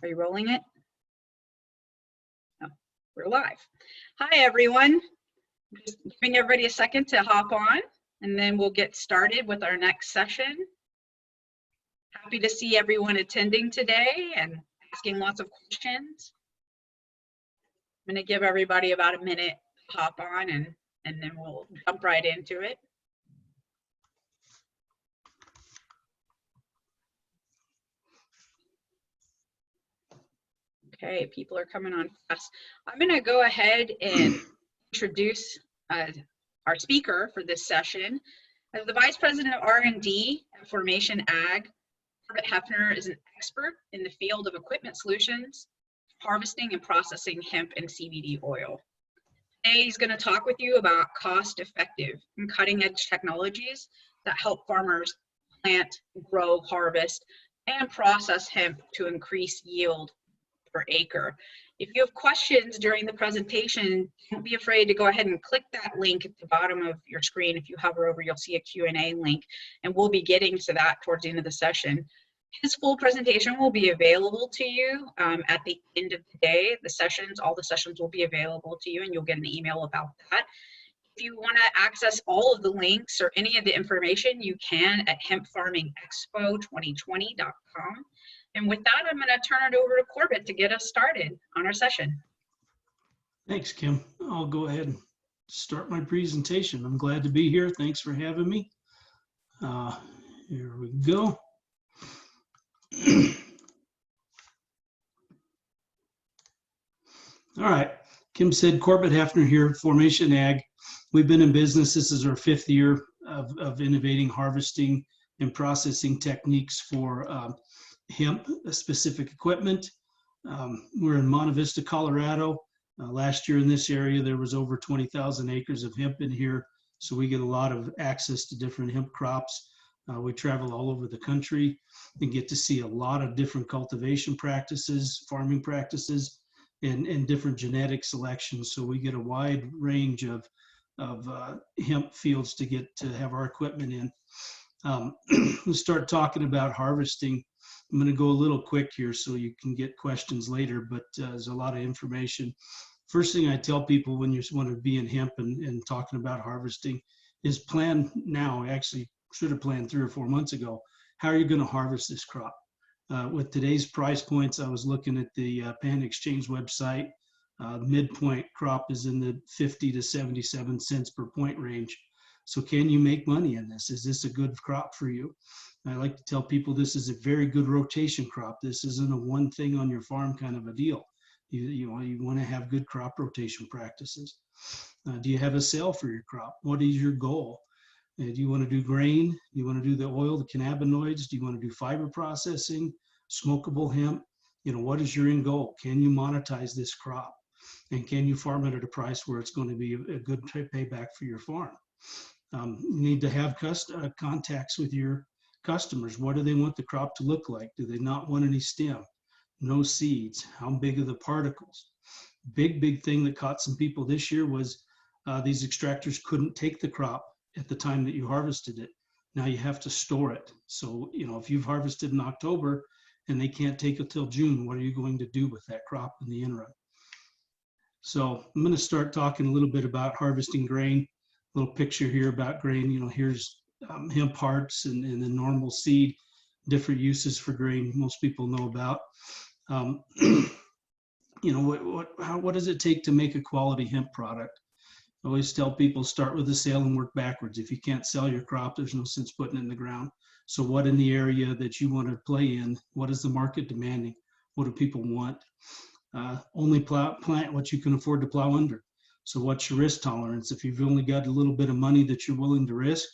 Are you rolling it? Oh, we're live. Hi, everyone. Just giving everybody a second to hop on, and then we'll get started with our next session. Happy to see everyone attending today and asking lots of questions. I'm going to give everybody about a minute to hop on, and then we'll jump right into it. Okay, people are coming on fast. I'm going to go ahead and introduce our speaker for this session. As the Vice President of R&D at Formation Ag, Corbett Hefner is an expert in the field of equipment solutions, harvesting and processing hemp and CBD oil. Today, he's going to talk with you about cost-effective and cutting-edge technologies that help farmers plant, grow, harvest, and process hemp to increase yield per acre. If you have questions during the presentation, don't be afraid to go ahead and click that link at the bottom of your screen. If you hover over, you'll see a Q&A link, and we'll be getting to that towards the end of the session. His full presentation will be available to you at the end of the day. All the sessions will be available to you, and you'll get an email about that. If you want to access all of the links or any of the information, you can at hempfarmingexpo2020.com. And with that, I'm going to turn it over to Corbett to get us started on our session. Thanks, Kim. I'll go ahead and start my presentation. I'm glad to be here. Thanks for having me. Here we go. All right. Kim said, Corbett Hefner here, Formation Ag. We've been in business. This is our 5th year of innovating harvesting and processing techniques for hemp specific equipment. We're in Monte Vista, Colorado. Last year in this area, there was over 20,000 acres of hemp in here. So we get a lot of access to different hemp crops. We travel all over the country and get to see a lot of different cultivation practices, farming practices, and different genetic selections. So we get a wide range of hemp fields to get to have our equipment in. We'll start talking about harvesting. I'm going to go a little quick here so you can get questions later, but there's a lot of information. First thing I tell people when you want to be in hemp and talking about harvesting is plan now. Actually, should have planned 3 or 4 months ago. How are you going to harvest this crop? With today's price points, I was looking at the Pan Exchange website. Midpoint crop is in the 50 to 77 cents per point range. So can you make money in this? Is this a good crop for you? I like to tell people this is a very good rotation crop. This isn't a one thing on your farm kind of a deal. You want to have good crop rotation practices. Do you have a sale for your crop? What is your goal? Do you want to do grain? Do you want to do the oil, the cannabinoids? Do you want to do fiber processing, smokable hemp? What is your end goal? Can you monetize this crop? And can you farm it at a price where it's going to be a good payback for your farm? You need to have contacts with your customers. What do they want the crop to look like? Do they not want any stem? No seeds? How big are the particles? Big thing that caught some people this year was these extractors couldn't take the crop at the time that you harvested it. Now you have to store it. So, if you've harvested in October and they can't take it till June, what are you going to do with that crop in the interim? So I'm going to start talking a little bit about harvesting grain. A little picture here about grain. Here's hemp hearts and the normal seed, different uses for grain most people know about. What does it take to make a quality hemp product? I always tell people start with the sale and work backwards. If you can't sell your crop, there's no sense putting it in the ground. So what in the area that you want to play in, what is the market demanding? What do people want? Only plant what you can afford to plow under. So what's your risk tolerance? If you've only got a little bit of money that you're willing to risk,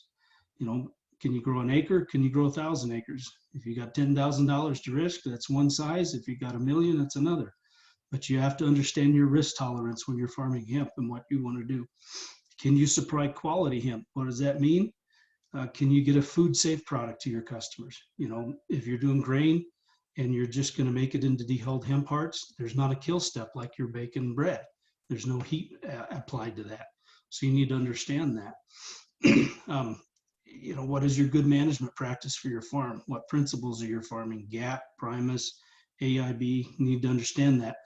can you grow an acre? Can you grow 1,000 acres? If you got $10,000 to risk, that's one size. If you got $1 million, that's another. But you have to understand your risk tolerance when you're farming hemp and what you want to do. Can you supply quality hemp? What does that mean? Can you get a food safe product to your customers? If you're doing grain and you're just going to make it into dehulled hemp hearts, there's not a kill step like you're baking bread. There's no heat applied to that. So you need to understand that. What is your good management practice for your farm? What principles are you farming? GAP, Primus, AIB. You need to understand that,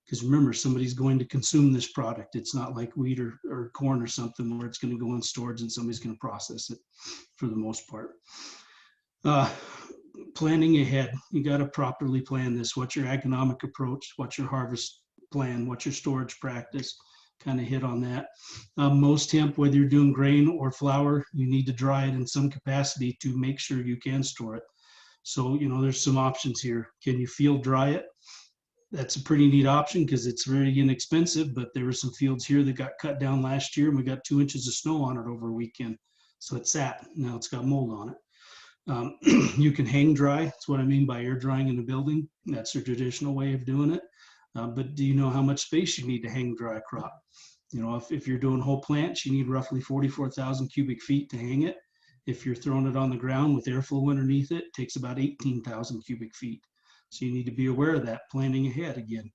because remember, somebody's going to consume this product. It's not like wheat or corn or something where it's going to go in storage and somebody's going to process it for the most part. Planning ahead, you got to properly plan this. What's your economic approach? What's your harvest plan? What's your storage practice? Kind of hit on that. Most hemp, whether you're doing grain or flour, you need to dry it in some capacity to make sure you can store it. So, there's some options here. Can you field dry it? That's a pretty neat option because it's very inexpensive, but there were some fields here that got cut down last year and we got 2 inches of snow on it over a weekend. So it's sat. Now it's got mold on it. You can hang dry. That's what I mean by air drying in a building. That's the traditional way of doing it. But do you know how much space you need to hang dry a crop? If you're doing whole plants, you need roughly 44,000 cubic feet to hang it. If you're throwing it on the ground with airflow underneath it, it takes about 18,000 cubic feet. So you need to be aware of that, planning ahead again.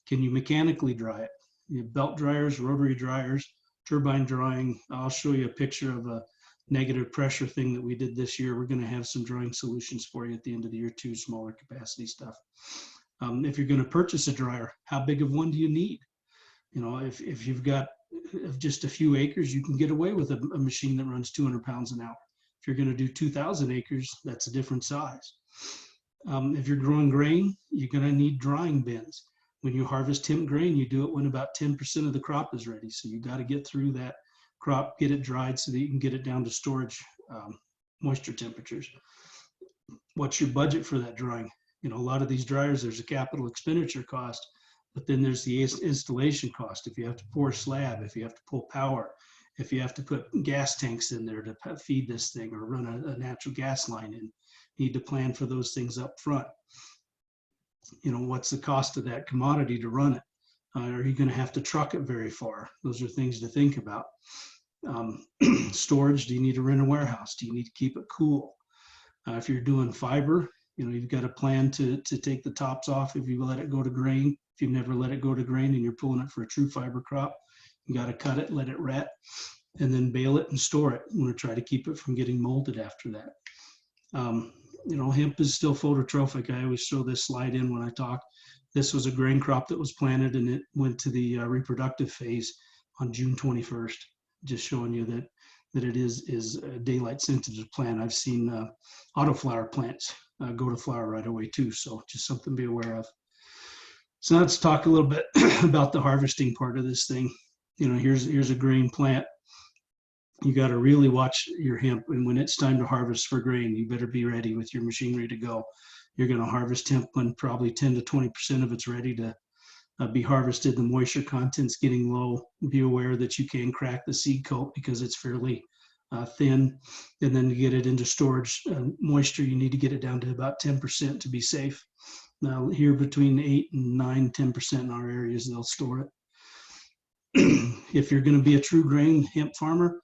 Can you mechanically dry it? You have belt dryers, rotary dryers, turbine drying. I'll show you a picture of a negative pressure thing that we did this year. We're going to have some drying solutions for you at the end of the year too, smaller capacity stuff. If you're going to purchase a dryer, how big of one do you need? If you've got just a few acres, you can get away with a machine that runs 200 pounds an hour. If you're going to do 2,000 acres, that's a different size. If you're growing grain, you're going to need drying bins. When you harvest hemp grain, you do it when about 10% of the crop is ready. So you got to get through that crop, get it dried so that you can get it down to storage moisture temperatures. What's your budget for that drying? A lot of these dryers, there's a capital expenditure cost, but then there's the installation cost. If you have to pour a slab, if you have to pull power, if you have to put gas tanks in there to feed this thing or run a natural gas line in, you need to plan for those things up front. What's the cost of that commodity to run it? Are you going to have to truck it very far? Those are things to think about. Storage, do you need to rent a warehouse? Do you need to keep it cool? If you're doing fiber, you've got a plan to take the tops off if you let it go to grain. If you've never let it go to grain and you're pulling it for a true fiber crop, you got to cut it, let it ret, and then bale it and store it. You want to try to keep it from getting molded after that. Hemp is still phototrophic. I always show this slide in when I talk. This was a grain crop that was planted and it went to the reproductive phase on June 21st, just showing you that it is a daylight sensitive plant. I've seen autoflower plants go to flower right away too. So just something to be aware of. So now let's talk a little bit about the harvesting part of this thing. Here's a grain plant. You got to really watch your hemp, and when it's time to harvest for grain, you better be ready with your machinery to go. You're going to harvest hemp when probably 10 to 20% of it's ready to be harvested. The moisture content's getting low. Be aware that you can crack the seed coat because it's fairly thin, and then to get it into storage moisture, you need to get it down to about 10% to be safe. Now here between 8 and 9, 10% in our areas, they'll store it. If you're going to be a true grain hemp farmer,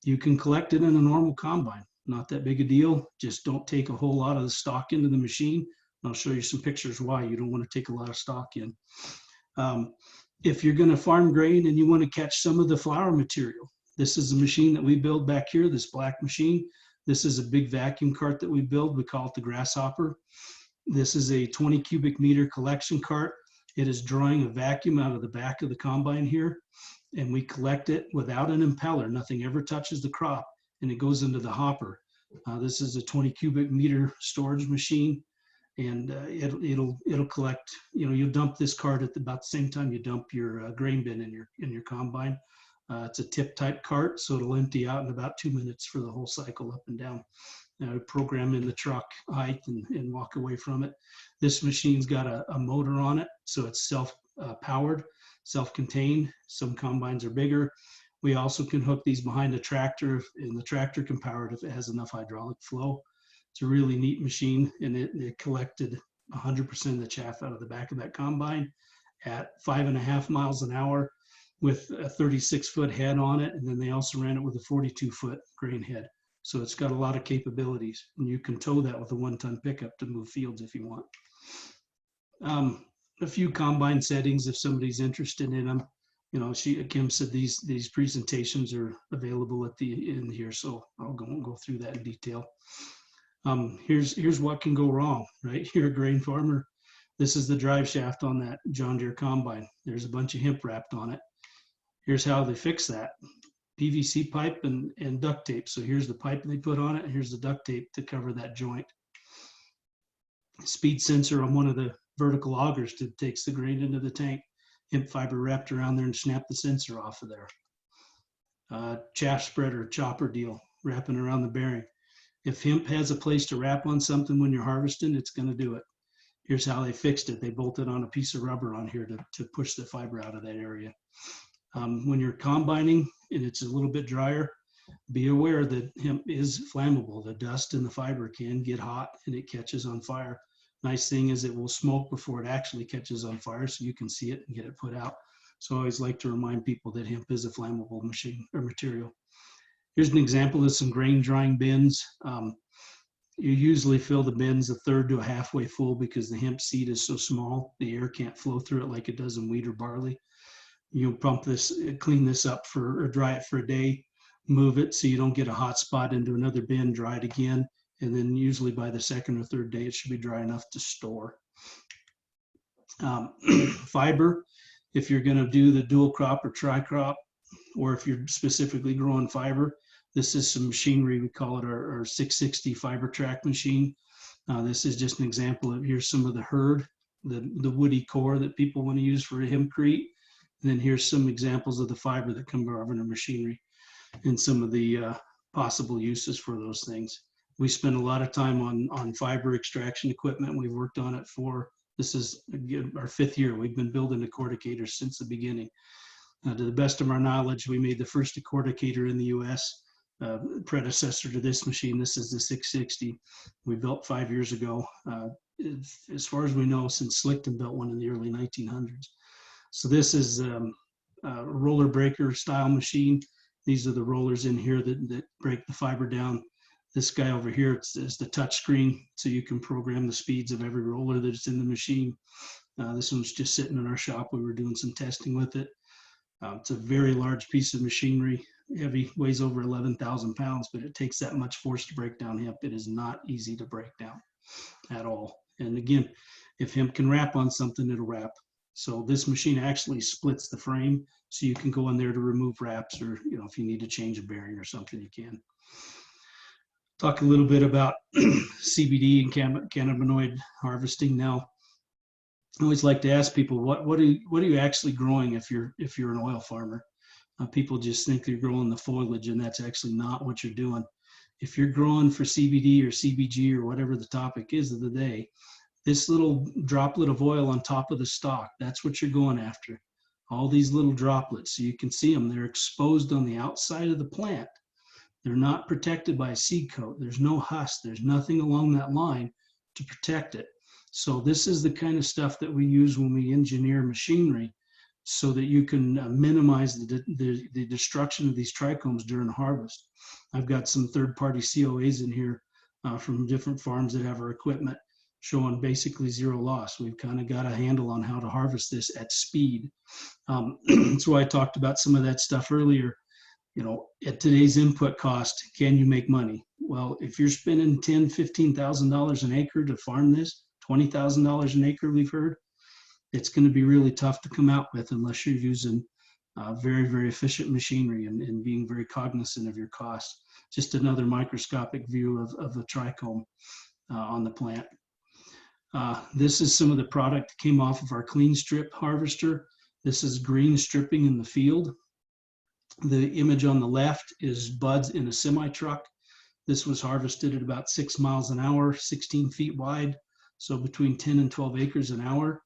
you can collect it in a normal combine. Not that big a deal. Just don't take a whole lot of the stock into the machine. I'll show you some pictures why you don't want to take a lot of stock in. If you're going to farm grain and you want to catch some of the flour material, this is a machine that we build back here, this black machine. This is a big vacuum cart that we build. We call it the grasshopper. This is a 20 cubic meter collection cart. It is drawing a vacuum out of the back of the combine here, and we collect it without an impeller. Nothing ever touches the crop, and it goes into the hopper. This is a 20 cubic meter storage machine, and it'll collect. You'll dump this cart at about the same time you dump your grain bin in your combine. It's a tip type cart, so it'll empty out in about 2 minutes for the whole cycle up and down. Program in the truck height and walk away from it. This machine's got a motor on it, so it's self-powered, self-contained. Some combines are bigger. We also can hook these behind a tractor, and the tractor can power it if it has enough hydraulic flow. It's a really neat machine, and it collected 100% of the chaff out of the back of that combine at 5.5 miles an hour with a 36-foot head on it, and then they also ran it with a 42-foot grain head. So it's got a lot of capabilities, and you can tow that with a 1-ton pickup to move fields if you want. A few combine settings if somebody's interested in them. Kim said these presentations are available at the end here, so I'll go through that in detail. Here's what can go wrong, right? You're a grain farmer. This is the drive shaft on that John Deere combine. There's a bunch of hemp wrapped on it. Here's how they fix that. PVC pipe and duct tape. So here's the pipe they put on it, and here's the duct tape to cover that joint. Speed sensor on one of the vertical augers that takes the grain into the tank. Hemp fiber wrapped around there and snap the sensor off of there. Chaff spreader, chopper deal, wrapping around the bearing. If hemp has a place to wrap on something when you're harvesting, it's going to do it. Here's how they fixed it. They bolted on a piece of rubber on here to push the fiber out of that area. When you're combining and it's a little bit drier, be aware that hemp is flammable. The dust in the fiber can get hot and it catches on fire. Nice thing is it will smoke before it actually catches on fire, so you can see it and get it put out. So I always like to remind people that hemp is a flammable machine or material. Here's an example of some grain drying bins. You usually fill the bins a third to a halfway full because the hemp seed is so small, the air can't flow through it like it does in wheat or barley. You'll pump this, clean this up or dry it for a day, move it so you don't get a hot spot into another bin, dry it again. And then usually by the second or third day, it should be dry enough to store. Fiber, if you're gonna do the dual crop or tri-crop, or if you're specifically growing fiber, this is some machinery. We call it our 660 fiber track machine. This is just an example of, here's some of the hurd, the woody core that people want to use for hempcrete. And then here's some examples of the fiber that come out of our machinery and some of the possible uses for those things. We spend a lot of time on fiber extraction equipment. We've worked on it this is our 5th year. We've been building decorticators since the beginning. To the best of our knowledge, we made the first decorticator in the US, predecessor to this machine. This is the 660 we built 5 years ago. As far as we know, since Slickton built one in the early 1900s. So this is a roller breaker style machine. These are the rollers in here that break the fiber down. This guy over here is the touch screen, so you can program the speeds of every roller that's in the machine. This one's just sitting in our shop. We were doing some testing with it. It's a very large piece of machinery, heavy, weighs over 11,000 pounds, but it takes that much force to break down hemp. It is not easy to break down at all. And again, if hemp can wrap on something, it'll wrap. So this machine actually splits the frame, so you can go in there to remove wraps, or if you need to change a bearing or something, you can. Talk a little bit about CBD and cannabinoid harvesting now. I always like to ask people, what are you actually growing if you're an oil farmer? People just think they're growing the foliage, and that's actually not what you're doing. If you're growing for CBD or CBG or whatever the topic is of the day, this little droplet of oil on top of the stalk, that's what you're going after. All these little droplets, so you can see them, they're exposed on the outside of the plant. They're not protected by a seed coat. There's no husk. There's nothing along that line to protect it. So this is the kind of stuff that we use when we engineer machinery, so that you can minimize the destruction of these trichomes during harvest. I've got some third-party COAs in here from different farms that have our equipment, showing basically zero loss. We've kind of got a handle on how to harvest this at speed. That's why I talked about some of that stuff earlier. At today's input cost, can you make money? Well, if you're spending $10,000, $15,000 an acre to farm this, $20,000 an acre, we've heard, it's going to be really tough to come out with unless you're using very, very efficient machinery and being very cognizant of your costs. Just another microscopic view of the trichome on the plant. This is some of the product that came off of our clean strip harvester. This is green stripping in the field. The image on the left is buds in a semi-truck. This was harvested at about 6 miles an hour, 16 feet wide, so between 10 and 12 acres an hour.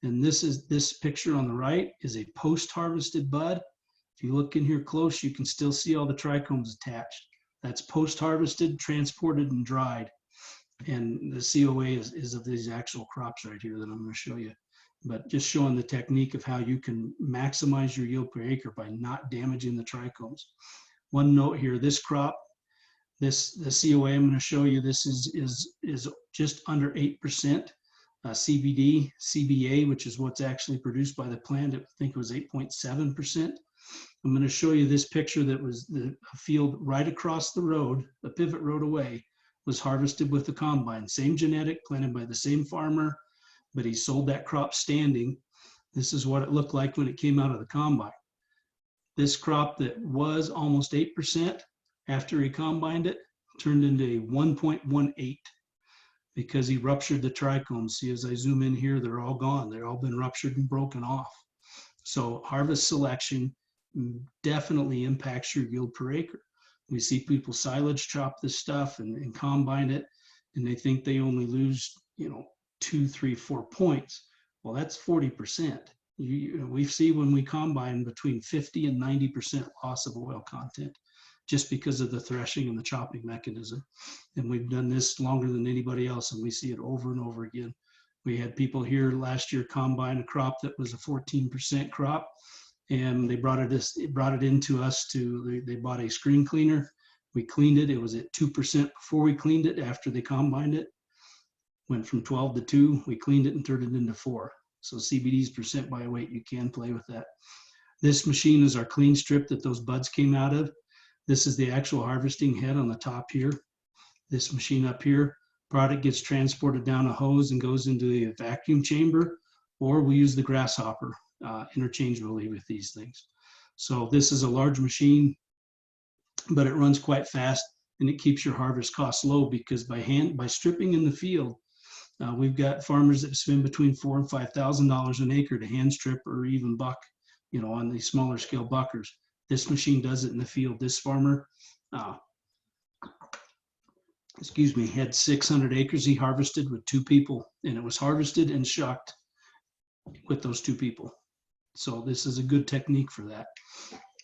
And this picture on the right is a post-harvested bud. If you look in here close, you can still see all the trichomes attached. That's post-harvested, transported, and dried. And the COA is of these actual crops right here that I'm going to show you. But just showing the technique of how you can maximize your yield per acre by not damaging the trichomes. One note here, this crop, the COA I'm going to show you, this is just under 8% CBD, CBA, which is what's actually produced by the plant. I think it was 8.7%. I'm going to show you this picture that was the field right across the road, a pivot road away, was harvested with the combine. Same genetic, planted by the same farmer, but he sold that crop standing. This is what it looked like when it came out of the combine. This crop that was almost 8% after he combined it turned into a 1.18 because he ruptured the trichomes. See, as I zoom in here, they're all gone. They've all been ruptured and broken off. So harvest selection definitely impacts your yield per acre. We see people silage chop this stuff and combine it, and they think they only lose, 2, 3, 4 points. Well, that's 40%. We see when we combine between 50 and 90% loss of oil content just because of the threshing and the chopping mechanism. And we've done this longer than anybody else, and we see it over and over again. We had people here last year combine a crop that was a 14% crop, and they brought it into us they bought a screen cleaner. We cleaned it. It was at 2% before we cleaned it. After they combined it, went from 12 to 2. We cleaned it and turned it into 4. So CBD's percent by weight, you can play with that. This machine is our clean strip that those buds came out of. This is the actual harvesting head on the top here. This machine up here, product gets transported down a hose and goes into the vacuum chamber, or we use the grasshopper interchangeably with these things. So this is a large machine, but it runs quite fast and it keeps your harvest costs low because by stripping in the field, we've got farmers that spend between $4,000 and $5,000 an acre to hand strip or even buck, on these smaller scale buckers. This machine does it in the field. This farmer, had 600 acres he harvested with 2 people, and it was harvested and shucked with those 2 people. So this is a good technique for that.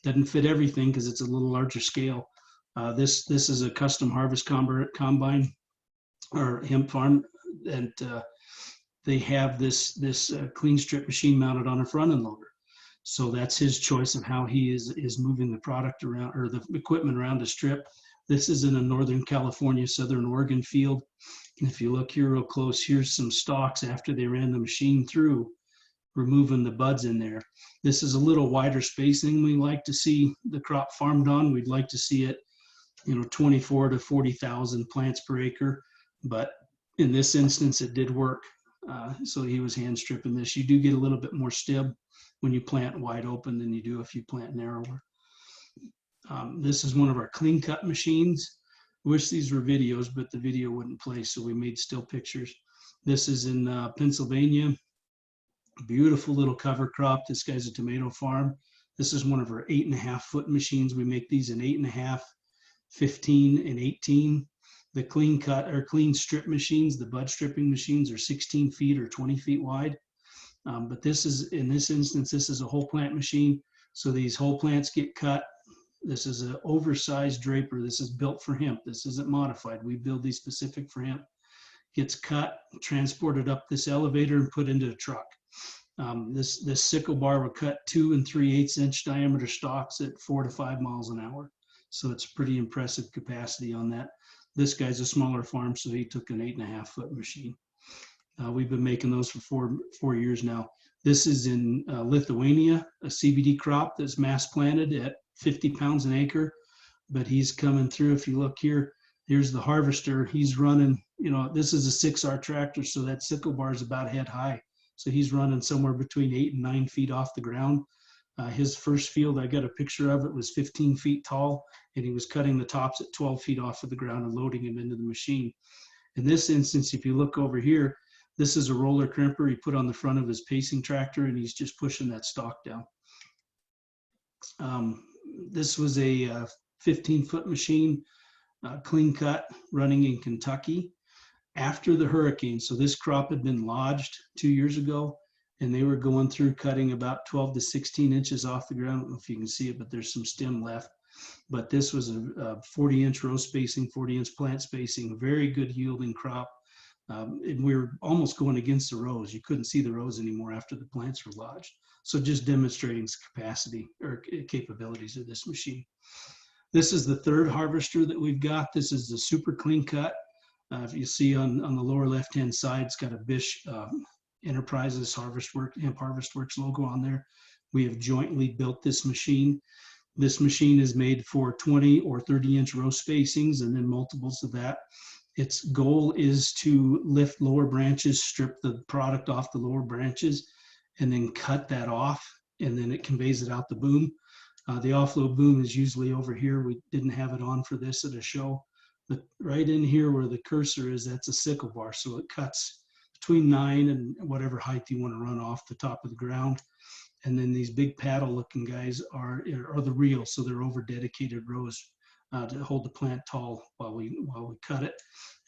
Doesn't fit everything because it's a little larger scale. This is a custom harvest combine or hemp farm, and they have this clean strip machine mounted on a front end loader. So that's his choice of how he is moving the product around or the equipment around to strip. This is in a Northern California, Southern Oregon field. And if you look here real close, here's some stalks after they ran the machine through, removing the buds in there. This is a little wider spacing we like to see the crop farmed on. We'd like to see it, 24 to 40,000 plants per acre. But in this instance, it did work. So he was hand stripping this. You do get a little bit more stib when you plant wide open than you do if you plant narrower. This is one of our clean cut machines. Wish these were videos, but the video wouldn't play, so we made still pictures. This is in Pennsylvania. Beautiful little cover crop. This guy's a tomato farm. This is one of our 8.5 foot machines. We make these in 8.5, 15, and 18. The clean cut or clean strip machines, the bud stripping machines, are 16 feet or 20 feet wide. But this is, in this instance, this is a whole plant machine. So these whole plants get cut. This is an oversized draper. This is built for hemp. This isn't modified. We build these specific for hemp. Gets cut, transported up this elevator and put into a truck. This sickle bar will cut 2 3/8 inch diameter stalks at 4 to 5 miles an hour. So it's pretty impressive capacity on that. This guy's a smaller farm, so he took an 8.5 foot machine. We've been making those for four years now. This is in Lithuania, a CBD crop that's mass planted at 50 pounds an acre, but he's coming through. If you look here, here's the harvester. He's running, this is a 6R tractor, so that sickle bar is about head high. So he's running somewhere between 8 and 9 feet off the ground. His first field, I got a picture of it, was 15 feet tall, and he was cutting the tops at 12 feet off of the ground and loading them into the machine. In this instance, if you look over here, this is a roller crimper he put on the front of his pacing tractor, and he's just pushing that stalk down. This was a 15-foot machine, clean cut, running in Kentucky after the hurricane. So this crop had been lodged 2 years ago, and they were going through cutting about 12 to 16 inches off the ground. I don't know if you can see it, but there's some stem left. But this was a 40-inch row spacing, 40-inch plant spacing, very good yielding crop. And we were almost going against the rows. You couldn't see the rows anymore after the plants were lodged. So just demonstrating its capacity or capabilities of this machine. This is the third harvester that we've got. This is the super clean cut. If you see on the lower left-hand side, it's got a Bish Enterprises Hemp Harvest Works logo on there. We have jointly built this machine. This machine is made for 20 or 30-inch row spacings and then multiples of that. Its goal is to lift lower branches, strip the product off the lower branches, and then cut that off, and then it conveys it out the boom. The offload boom is usually over here. We didn't have it on for this at a show, but right in here where the cursor is, that's a sickle bar. So it cuts between 9 and whatever height you want to run off the top of the ground. And then these big paddle looking guys are the reels. So they're over dedicated rows to hold the plant tall while we cut it.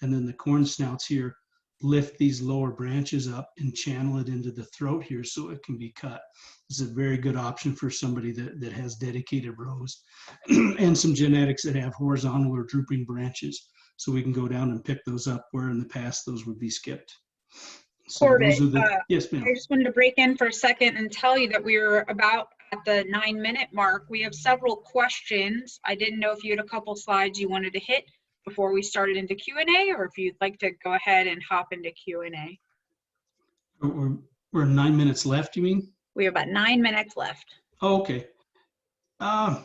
And then the corn snouts here lift these lower branches up and channel it into the throat here so it can be cut. This is a very good option for somebody that has dedicated rows and some genetics that have horizontal or drooping branches. So we can go down and pick those up where in the past those would be skipped. So Corbett, those are the, yes, ma'am. I just wanted to break in for a second and tell you that we're about at the 9-minute mark. We have several questions. I didn't know if you had a couple slides you wanted to hit before we started into Q&A, or if you'd like to go ahead and hop into Q&A. We're 9 minutes left, you mean? We have about 9 minutes left. Oh, okay. Yeah,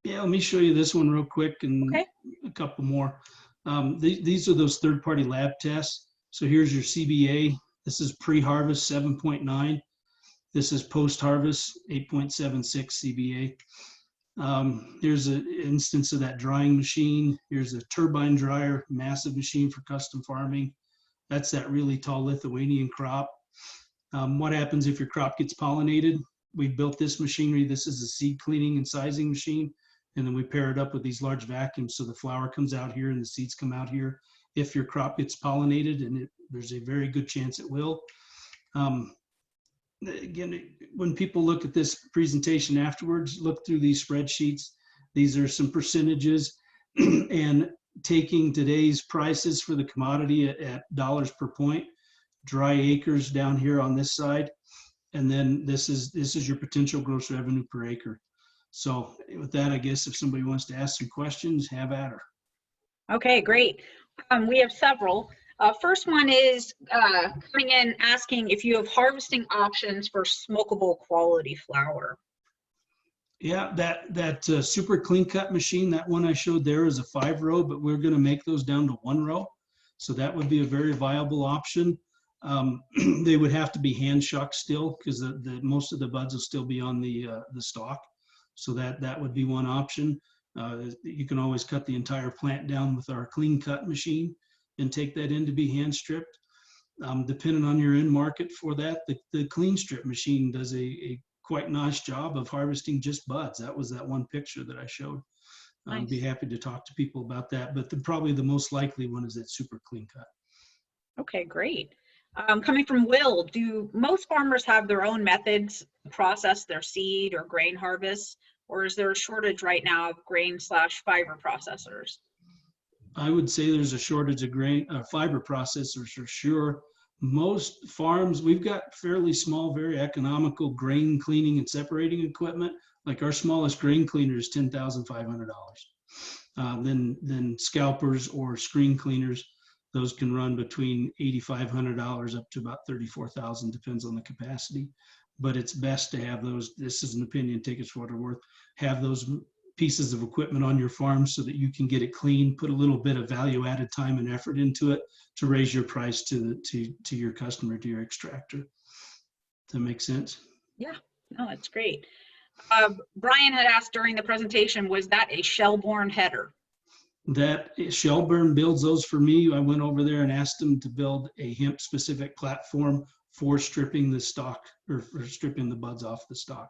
let me show you this one real quick and a couple more. These are those third-party lab tests. So here's your CBA. This is pre-harvest 7.9. This is post-harvest 8.76 CBA. Here's an instance of that drying machine. Here's a turbine dryer, massive machine for custom farming. That's that really tall Lithuanian crop. What happens if your crop gets pollinated? We built this machinery. This is a seed cleaning and sizing machine. And then we pair it up with these large vacuums. So the flower comes out here and the seeds come out here. If your crop gets pollinated, and there's a very good chance it will. Again, when people look at this presentation afterwards, look through these spreadsheets. These are some percentages and taking today's prices for the commodity at dollars per point, dry acres down here on this side. And then this is your potential gross revenue per acre. So with that, I guess if somebody wants to ask some questions, have at her. Okay, great. We have several. First one is coming in asking if you have harvesting options for smokable quality flower. Yeah, that super clean cut machine, that one I showed there is a 5-row, but we're going to make those down to 1 row. So that would be a very viable option. They would have to be hand shucked still because the most of the buds will still be on the stalk. So that would be one option. You can always cut the entire plant down with our clean cut machine and take that in to be hand stripped. Depending on your end market for that, the clean strip machine does a quite nice job of harvesting just buds. That was that one picture that I showed. Nice. I'd be happy to talk to people about that, but probably the most likely one is that super clean cut. Okay, great. Coming from Will, do most farmers have their own methods to process their seed or grain harvest, or is there a shortage right now of grain/fiber processors? I would say there's a shortage of grain fiber processors for sure. Most farms, we've got fairly small, very economical grain cleaning and separating equipment. Like our smallest grain cleaner is $10,500. Then scalpers or screen cleaners, those can run between $8,500 up to about $34,000, depends on the capacity. But it's best to have those, this is an opinion, take it for what it's worth, have those pieces of equipment on your farm so that you can get it clean, put a little bit of value added time and effort into it to raise your price to your customer, to your extractor. Does that make sense? Yeah, no, that's great. Brian had asked during the presentation, was that a Shelbourne header? That Shelbourne builds those for me. I went over there and asked them to build a hemp specific platform for stripping the stalk or for stripping the buds off the stalk.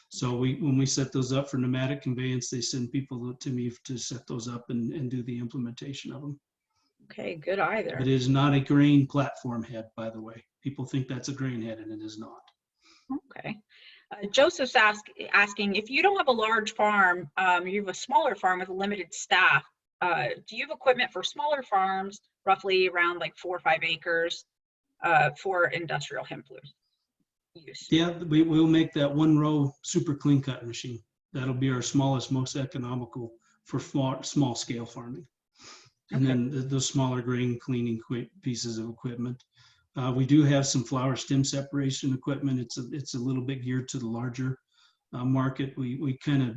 So when we set those up for pneumatic conveyance, they send people to me to set those up and do the implementation of them. Okay, good either. It is not a grain platform head, by the way. People think that's a grain head and it is not. Okay. Joseph's asking, if you don't have a large farm, you have a smaller farm with a limited staff, do you have equipment for smaller farms, roughly around like 4 or 5 acres, for industrial hemp use? Yeah, we'll make that 1-row super clean cut machine. That'll be our smallest, most economical for small scale farming. And then the smaller grain cleaning pieces of equipment. We do have some flower stem separation equipment. It's a little bit geared to the larger market. We kind of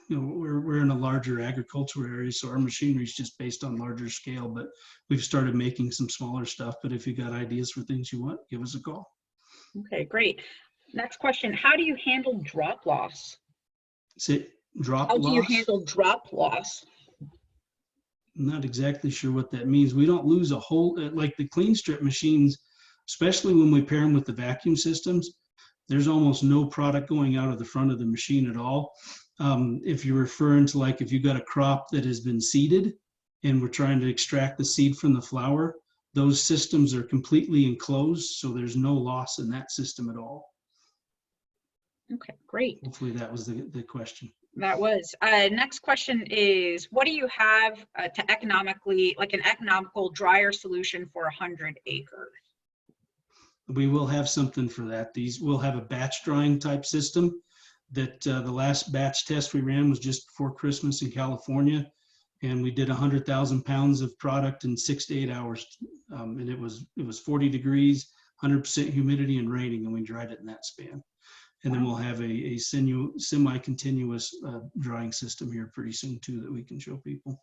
we're in a larger agricultural area, so our machinery is just based on larger scale, but we've started making some smaller stuff. But if you got ideas for things you want, give us a call. Okay, great. Next question, how do you handle drop loss? Say drop How do you loss? handle drop loss? I'm not exactly sure what that means. We don't lose a whole, like the clean strip machines, especially when we pair them with the vacuum systems, there's almost no product going out of the front of the machine at all. If you're referring to like if you got a crop that has been seeded and we're trying to extract the seed from the flower, those systems are completely enclosed, so there's no loss in that system at all. Okay, great. Hopefully that was the question. That was. Next question is, what do you have to economically, like an economical dryer solution for 100 acres? We will have something for that. These will have a batch drying type system that the last batch test we ran was just before Christmas in California. And we did 100,000 pounds of product in 6 to 8 hours. And it was 40 degrees, 100% humidity and raining, and we dried it in that span. And then we'll have a semi-continuous drying system here pretty soon too that we can show people.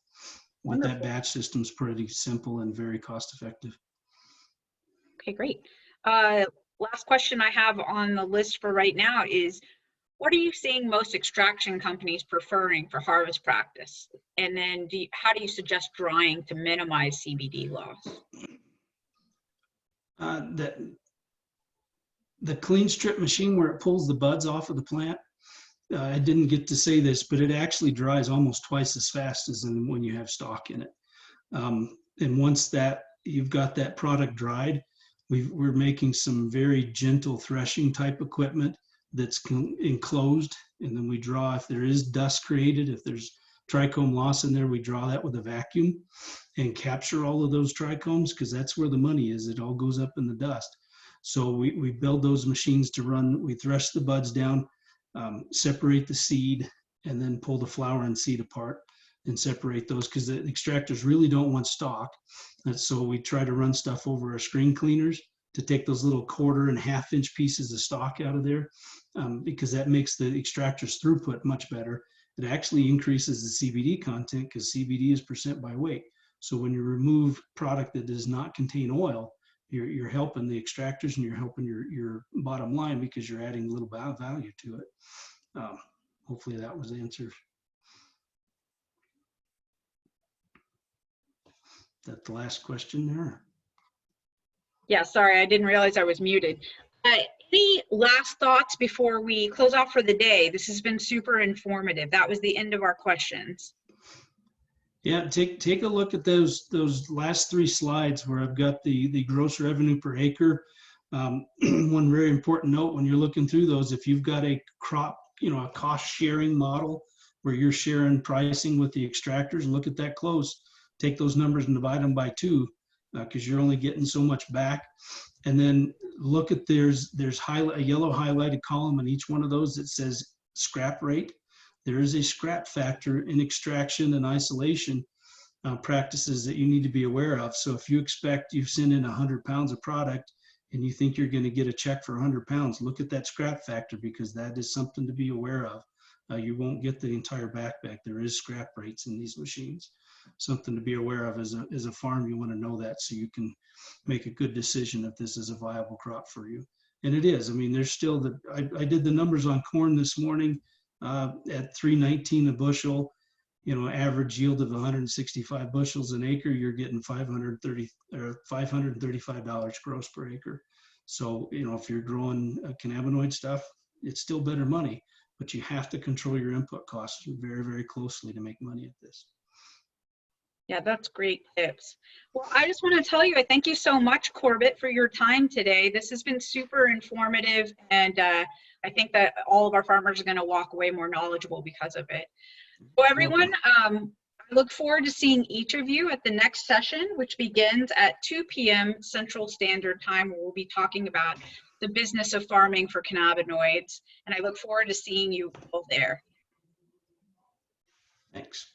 But that batch system's pretty simple and very cost effective. Okay, great. Last question I have on the list for right now is, what are you seeing most extraction companies preferring for harvest practice? And then how do you suggest drying to minimize CBD loss? The clean strip machine where it pulls the buds off of the plant, I didn't get to say this, but it actually dries almost twice as fast as when you have stock in it. And once that you've got that product dried, we're making some very gentle threshing type equipment that's enclosed, and then we draw, if there is dust created, if there's trichome loss in there, we draw that with a vacuum and capture all of those trichomes, because that's where the money is. It all goes up in the dust. So we build those machines to run, we thresh the buds down, separate the seed, and then pull the flower and seed apart and separate those, because the extractors really don't want stalk. And so we try to run stuff over our screen cleaners to take those little 1/4 and 1/2 inch pieces of stalk out of there, because that makes the extractor's throughput much better. It actually increases the CBD content because CBD is percent by weight. So when you remove product that does not contain oil, you're helping the extractors and you're helping your bottom line because you're adding a little value to it. Hopefully that was answered. That the last question there? Yeah, sorry, I didn't realize I was muted. Any last thoughts before we close off for the day? This has been super informative. That was the end of our questions. Yeah, take a look at those last 3 slides where I've got the gross revenue per acre. One very important note when you're looking through those, if you've got a crop, a cost sharing model where you're sharing pricing with the extractors, look at that close. Take those numbers and divide them by 2, because you're only getting so much back. And then look at there's a yellow highlighted column in each one of those that says scrap rate. There is a scrap factor in extraction and isolation practices that you need to be aware of. So if you send in 100 pounds of product and you think you're going to get a check for 100 pounds, look at that scrap factor, because that is something to be aware of. You won't get the entire back. There is scrap rates in these machines. Something to be aware of as a farm. You want to know that so you can make a good decision if this is a viable crop for you. And it is. I mean, there's still I did the numbers on corn this morning at $3.19 a bushel, average yield of 165 bushels an acre. You're getting $535 gross per acre. So, if you're growing cannabinoid stuff, it's still better money, but you have to control your input costs very, very closely to make money at this. Yeah, that's great tips. Well, I just want to tell you, I thank you so much, Corbett, for your time today. This has been super informative, and I think that all of our farmers are going to walk away more knowledgeable because of it. So everyone, I look forward to seeing each of you at the next session, which begins at 2 p.m. Central Standard Time, where we'll be talking about the business of farming for cannabinoids. And I look forward to seeing you all there. Thanks.